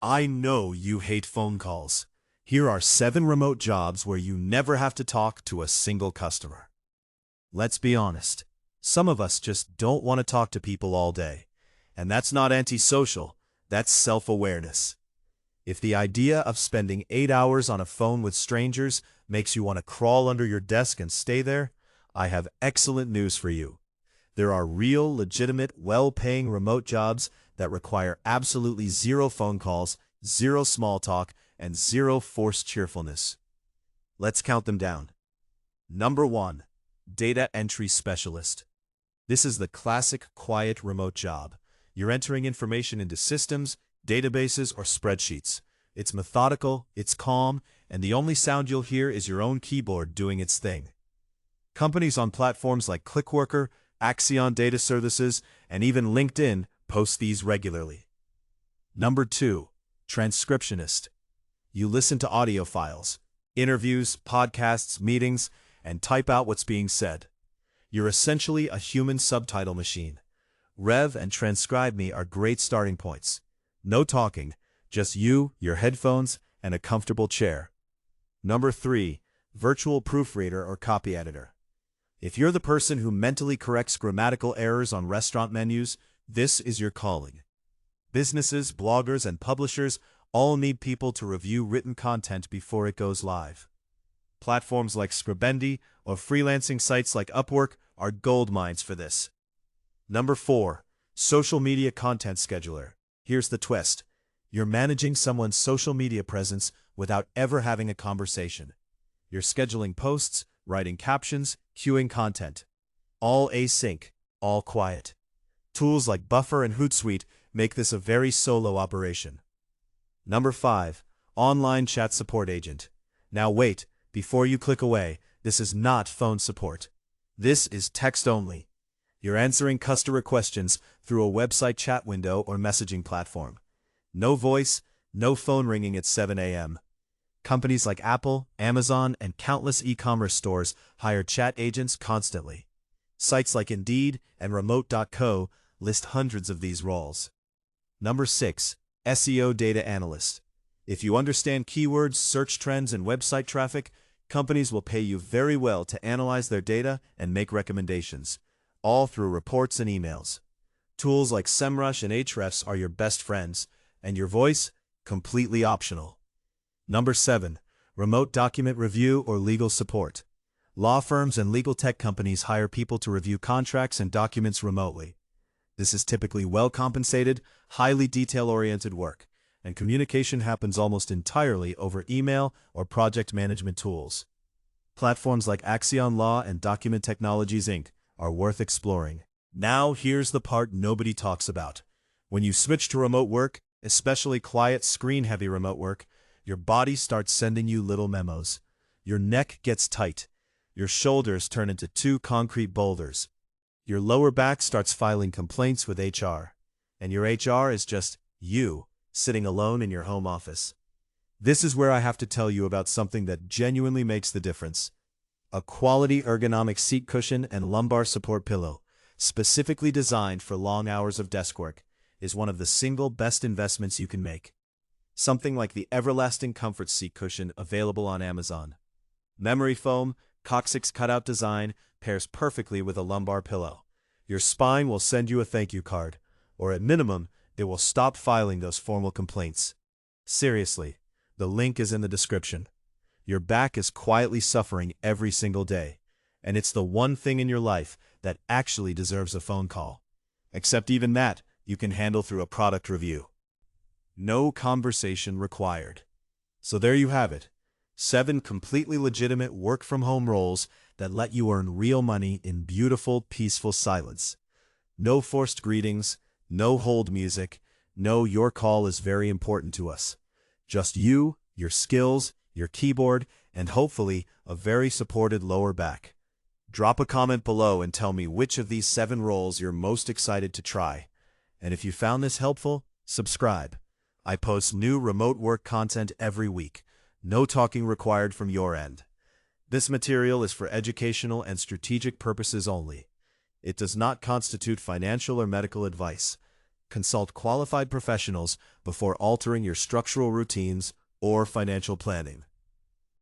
I know you hate phone calls. Here are 7 remote jobs where you never have to talk to a single customer. Let's be honest. Some of us just don't want to talk to people all day. And that's not antisocial, that's self-awareness. If the idea of spending 8 hours on a phone with strangers makes you want to crawl under your desk and stay there, I have excellent news for you. There are real, legitimate, well-paying remote jobs that require absolutely zero phone calls, zero small talk, and zero forced cheerfulness. Let's count them down. Number 1. Data Entry Specialist. This is the classic, quiet, remote job. You're entering information into systems, databases, or spreadsheets. It's methodical, it's calm, and the only sound you'll hear is your own keyboard doing its thing. Companies on platforms like Clickworker, Axion Data Services, and even LinkedIn post these regularly. Number 2. Transcriptionist. You listen to audio files, interviews, podcasts, meetings, and type out what's being said. You're essentially a human subtitle machine. Rev and Transcribe Me are great starting points. No talking, just you, your headphones, and a comfortable chair. Number 3. Virtual proofreader or copy editor. If you're the person who mentally corrects grammatical errors on restaurant menus, this is your calling. Businesses, bloggers, and publishers all need people to review written content before it goes live. Platforms like Scribendi or freelancing sites like Upwork are gold mines for this. Number 4. Social media content scheduler. Here's the twist. You're managing someone's social media presence without ever having a conversation. You're scheduling posts, writing captions, queuing content. All async, all quiet. Tools like Buffer and Hootsuite make this a very solo operation. Number 5. Online chat support agent. Now wait, before you click away, this is not phone support. This is text only. You're answering customer questions through a website chat window or messaging platform. No voice, no phone ringing at 7 a.m. Companies like Apple, Amazon, and countless e-commerce stores hire chat agents constantly. Sites like Indeed and Remote.co list hundreds of these roles. Number 6. SEO data analyst. If you understand keywords, search trends, and website traffic, companies will pay you very well to analyze their data and make recommendations, all through reports and emails. Tools like SEMrush and Ahrefs are your best friends, and your voice, completely optional. Number 7. Remote document review or legal support. Law firms and legal tech companies hire people to review contracts and documents remotely. This is typically well-compensated, highly detail-oriented work, and communication happens almost entirely over email or project management tools. Platforms like Axion Law and Document Technologies Inc. are worth exploring. Now here's the part nobody talks about. When you switch to remote work, especially quiet, screen-heavy remote work, your body starts sending you little memos. Your neck gets tight. Your shoulders turn into 2 concrete boulders. Your lower back starts filing complaints with HR. And your HR is just you, sitting alone in your home office. This is where I have to tell you about something that genuinely makes the difference. A quality ergonomic seat cushion and lumbar support pillow, specifically designed for long hours of desk work, is one of the single best investments you can make. Something like the Everlasting Comfort seat cushion available on Amazon. Memory foam, coccyx cutout design pairs perfectly with a lumbar pillow. Your spine will send you a thank you card, or at minimum, it will stop filing those formal complaints. Seriously, the link is in the description. Your back is quietly suffering every single day, and it's the one thing in your life that actually deserves a phone call. Except even that, you can handle through a product review. No conversation required. So there you have it. 7 completely legitimate work-from-home roles that let you earn real money in beautiful, peaceful silence. No forced greetings, no hold music, no your call is very important to us. Just you, your skills, your keyboard, and hopefully a very supported lower back. Drop a comment below and tell me which of these 7 roles you're most excited to try. And if you found this helpful, subscribe. I post new remote work content every week. No talking required from your end. This material is for educational and strategic purposes only. It does not constitute financial or medical advice. Consult qualified professionals before altering your structural routines or financial planning.